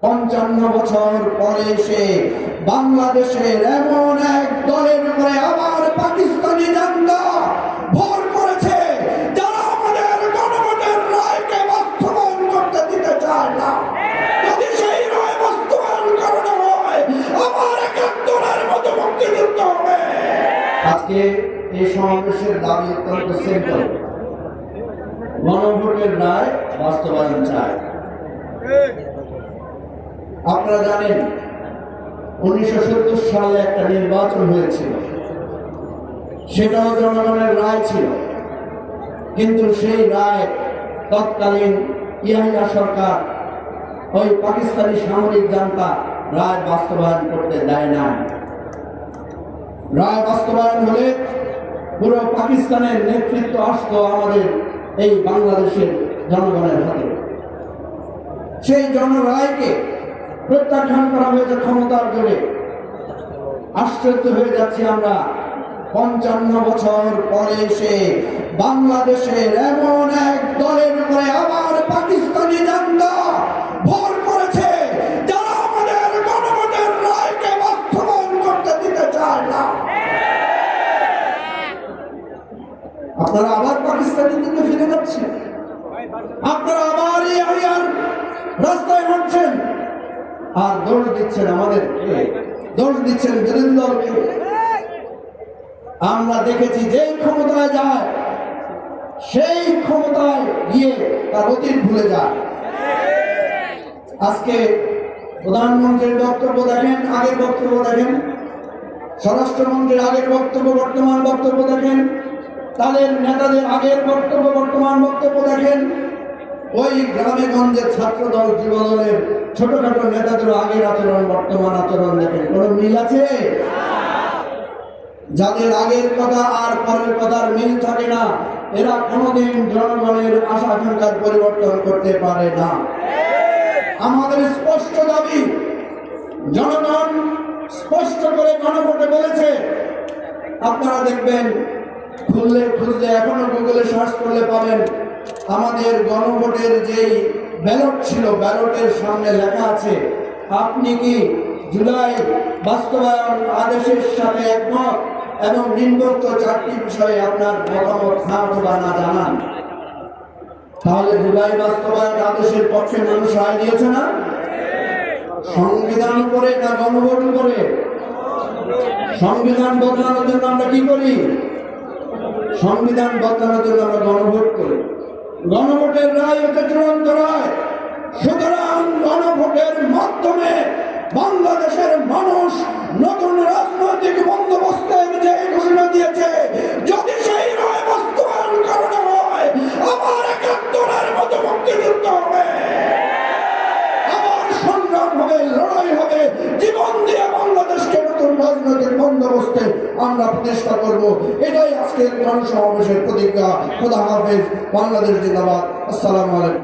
55 বছর পরে এসে বাংলাদেশের এমন এক দলের উপরে আবার পাকিস্তানি জান্ডা ভর করেছে যারা আমাদের গণভোটের রায়কে বাস্তবায়ন করতে দিতে চায় না। যদি সেই রায় বাস্তবায়ন করানো হয় আবার 71-এর মতো মুক্তিযুদ্ধ হবে। আজকে এই সমাবেশের দাবি অত্যন্ত সিম্পল, গণভোটের রায় বাস্তবায়ন চায়। আপনারা জানেন 1970 সালে একটা নির্বাচন হয়েছিল, সেটাও জনগণের রায় ছিল, কিন্তু সেই রায় তৎকালীন ইয়াহিয়া সরকার ওই পাকিস্তানি সামরিক জান্তা রায় বাস্তবায়ন করতে দেয় না। রায় বাস্তবায়ন হলে পুরো পাকিস্তানের নেতৃত্ব আসতো আমাদের এই বাংলাদেশের জনগণের হাতে। সেই জনরায়কে প্রত্যাখ্যান করা হয়েছে ক্ষমতার জোরে। আশ্চর্য হয়ে যাচ্ছি আমরা, 55 বছর পরে এসে বাংলাদেশের এমন এক দলের উপরে আবার পাকিস্তানি জান্ডা ভর করেছে যারা আমাদের গণভোটের রায়কে বাস্তবায়ন করতে দিতে চায় না। আপনারা আবার পাকিস্তানি দিকে ফিরে যাচ্ছেন, আপনারা আবার ইয়াহিয়ার রাস্তায় হাঁটছেন আর দোষ দিচ্ছেন আমাদেরকে, দোষ দিচ্ছেন বিরোধী দলকে। আমরা দেখেছি যেই ক্ষমতায় যায় সেই ক্ষমতায় গিয়ে তার অতীত ভুলে যায়। আজকে প্রধানমন্ত্রীর বক্তব্য দেখেন, আগের বক্তব্য দেখেন, স্বরাষ্ট্রমন্ত্রীর আগের বক্তব্য বর্তমান বক্তব্য দেখেন, তাদের নেতাদের আগের বক্তব্য বর্তমান বক্তব্য দেখেন। ওই গ্রামে গঞ্জের ছাত্র দল যুব দলের ছোটখাটো নেতাদের আগের আচরণ বর্তমান আচরণ দেখেন, কোন মিল আছে? যাদের আগের কথা আর পরের কথার মিল থাকে না, এরা কোনোদিন জনগণের আশা আকাঙ্ক্ষার পরিবর্তন করতে পারে না। আমাদের স্পষ্ট দাবি, জনগণ স্পষ্ট করে গণভোটে বলেছে, আপনারা দেখবেন খুঁজলে এখনো গুগলে সার্চ করলে পাবেন, আমাদের গণভোটের যেই ব্যালট ছিল ব্যালটের সামনে লেখা আছে আপনি কি জুলাই বাস্তবায়ন আদেশের সাথে একমত এবং নিম্নোক্ত 4টি বিষয়ে আপনার মতামত না না জানান। তাহলে জুলাই বাস্তবায়ন আদেশের পক্ষে মানুষ রায় দিয়েছে না? সংবিধান করে না গণভোট করে? সংবিধান বদলানোর জন্য আমরা কি করি? সংবিধান বদলানোর জন্য আমরা গণভোট করি। গণভোটের রায় হচ্ছে চূড়ান্ত রায়। সুতরাং গণভোটের মাধ্যমে বাংলাদেশের মানুষ নতুন রাজনৈতিক বন্দোবস্তের যে ঘোষণা দিয়েছে, যদি সেই রায় বাস্তবায়ন করানো হয় আবার 71-এর মতো মুক্তিযুদ্ধ হবে, আবার সংগ্রাম হবে, লড়াই হবে, জীবন দিয়ে বাংলাদেশকে নতুন রাজনৈতিক বন্দোবস্তে আমরা প্রতিষ্ঠা করব। এটাই আজকের জনসমাবেশের প্রতিজ্ঞা। খোদা হাফেজ। বাংলাদেশ জিন্দাবাদ। আসসালামু আলাইকুম।